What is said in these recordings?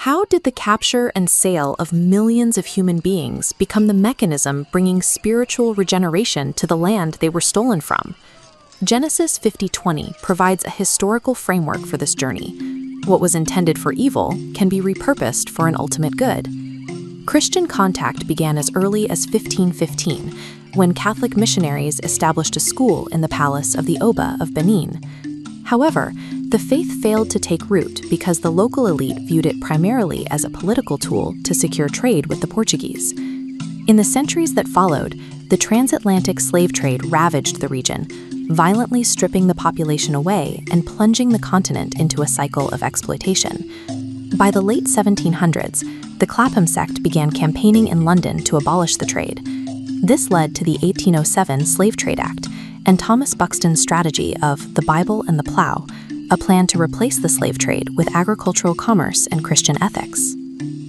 How did the capture and sale of millions of human beings become the mechanism bringing spiritual regeneration to the land they were stolen from? Genesis 50:20 provides a historical framework for this journey. What was intended for evil can be repurposed for an ultimate good. Christian contact began as early as 1515, when Catholic missionaries established a school in the palace of the Oba of Benin. However, the faith failed to take root because the local elite viewed it primarily as a political tool to secure trade with the Portuguese. In the centuries that followed, the transatlantic slave trade ravaged the region, violently stripping the population away and plunging the continent into a cycle of exploitation. By the late 1700s, the Clapham sect began campaigning in London to abolish the trade. This led to the 1807 Slave Trade Act and Thomas Buxton's strategy of the Bible and the Plow, a plan to replace the slave trade with agricultural commerce and Christian ethics.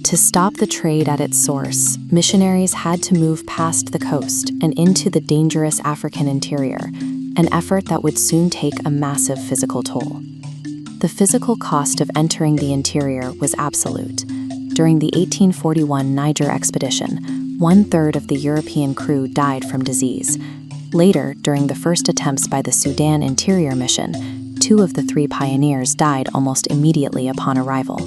To stop the trade at its source, missionaries had to move past the coast and into the dangerous African interior, an effort that would soon take a massive physical toll. The physical cost of entering the interior was absolute. During the 1841 Niger expedition, 1/3 of the European crew died from disease. Later, during the first attempts by the Sudan Interior Mission, 2 of the 3 pioneers died almost immediately upon arrival.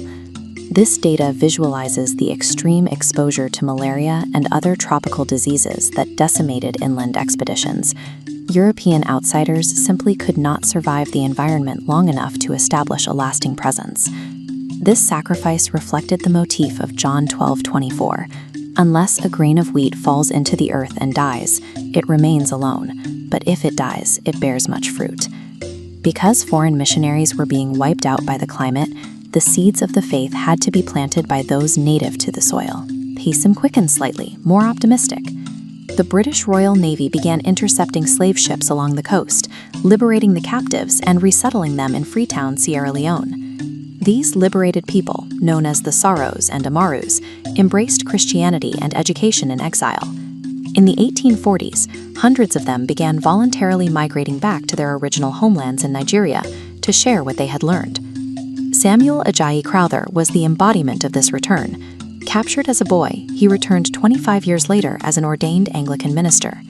This data visualizes the extreme exposure to malaria and other tropical diseases that decimated inland expeditions. European outsiders simply could not survive the environment long enough to establish a lasting presence. This sacrifice reflected the motif of John 12:24. Unless a grain of wheat falls into the earth and dies, it remains alone, but if it dies, it bears much fruit. Because foreign missionaries were being wiped out by the climate, the seeds of the faith had to be planted by those native to the soil. Pace them quicken slightly, more optimistic. The British Royal Navy began intercepting slave ships along the coast, liberating the captives and resettling them in Freetown, Sierra Leone. These liberated people, known as the Saros and Amarus, embraced Christianity and education in exile. In the 1840s, hundreds of them began voluntarily migrating back to their original homelands in Nigeria to share what they had learned. Samuel Ajayi Crowther was the embodiment of this return. Captured as a boy, he returned 25 years later as an ordained Anglican minister.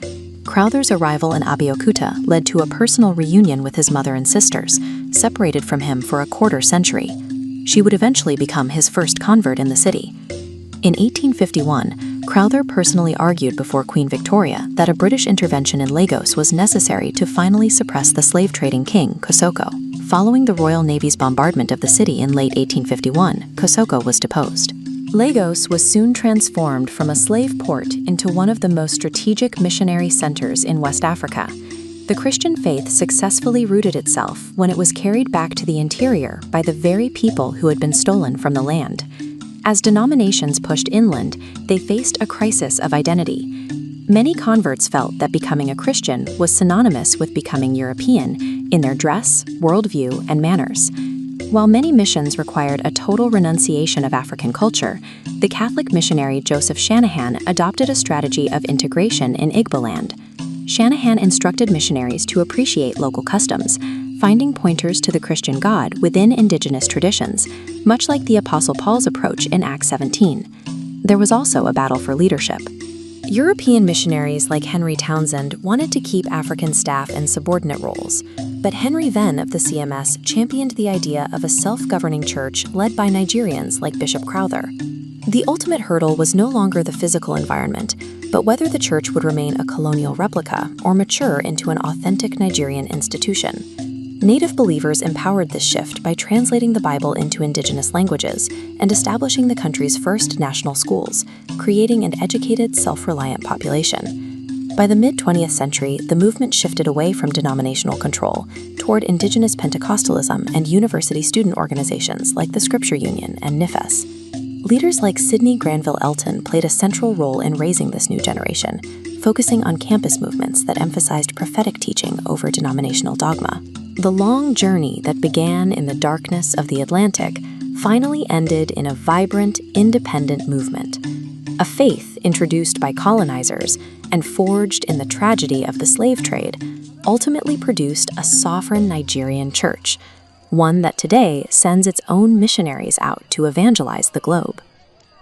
Crowther's arrival in Abeokuta led to a personal reunion with his mother and sisters, separated from him for a quarter century. She would eventually become his first convert in the city. In 1851, Crowther personally argued before Queen Victoria that a British intervention in Lagos was necessary to finally suppress the slave-trading king, Kosoko. Following the Royal Navy's bombardment of the city in late 1851, Kosoko was deposed. Lagos was soon transformed from a slave port into one of the most strategic missionary centers in West Africa. The Christian faith successfully rooted itself when it was carried back to the interior by the very people who had been stolen from the land. As denominations pushed inland, they faced a crisis of identity. Many converts felt that becoming a Christian was synonymous with becoming European in their dress, worldview, and manners. While many missions required a total renunciation of African culture, the Catholic missionary Joseph Shanahan adopted a strategy of integration in Igboland. Shanahan instructed missionaries to appreciate local customs, finding pointers to the Christian God within indigenous traditions, much like the Apostle Paul's approach in Acts 17. There was also a battle for leadership. European missionaries like Henry Townsend wanted to keep African staff in subordinate roles, but Henry Venn of the CMS championed the idea of a self-governing church led by Nigerians like Bishop Crowther. The ultimate hurdle was no longer the physical environment, but whether the church would remain a colonial replica or mature into an authentic Nigerian institution. Native believers empowered this shift by translating the Bible into indigenous languages and establishing the country's first national schools, creating an educated, self-reliant population. By the mid-20th century, the movement shifted away from denominational control toward indigenous Pentecostalism and university student organizations like the Scripture Union and NIFES. Leaders like Sidney Granville Elton played a central role in raising this new generation, focusing on campus movements that emphasized prophetic teaching over denominational dogma. The long journey that began in the darkness of the Atlantic finally ended in a vibrant, independent movement. A faith introduced by colonizers and forged in the tragedy of the slave trade ultimately produced a sovereign Nigerian church. one that today sends its own missionaries out to evangelize the globe.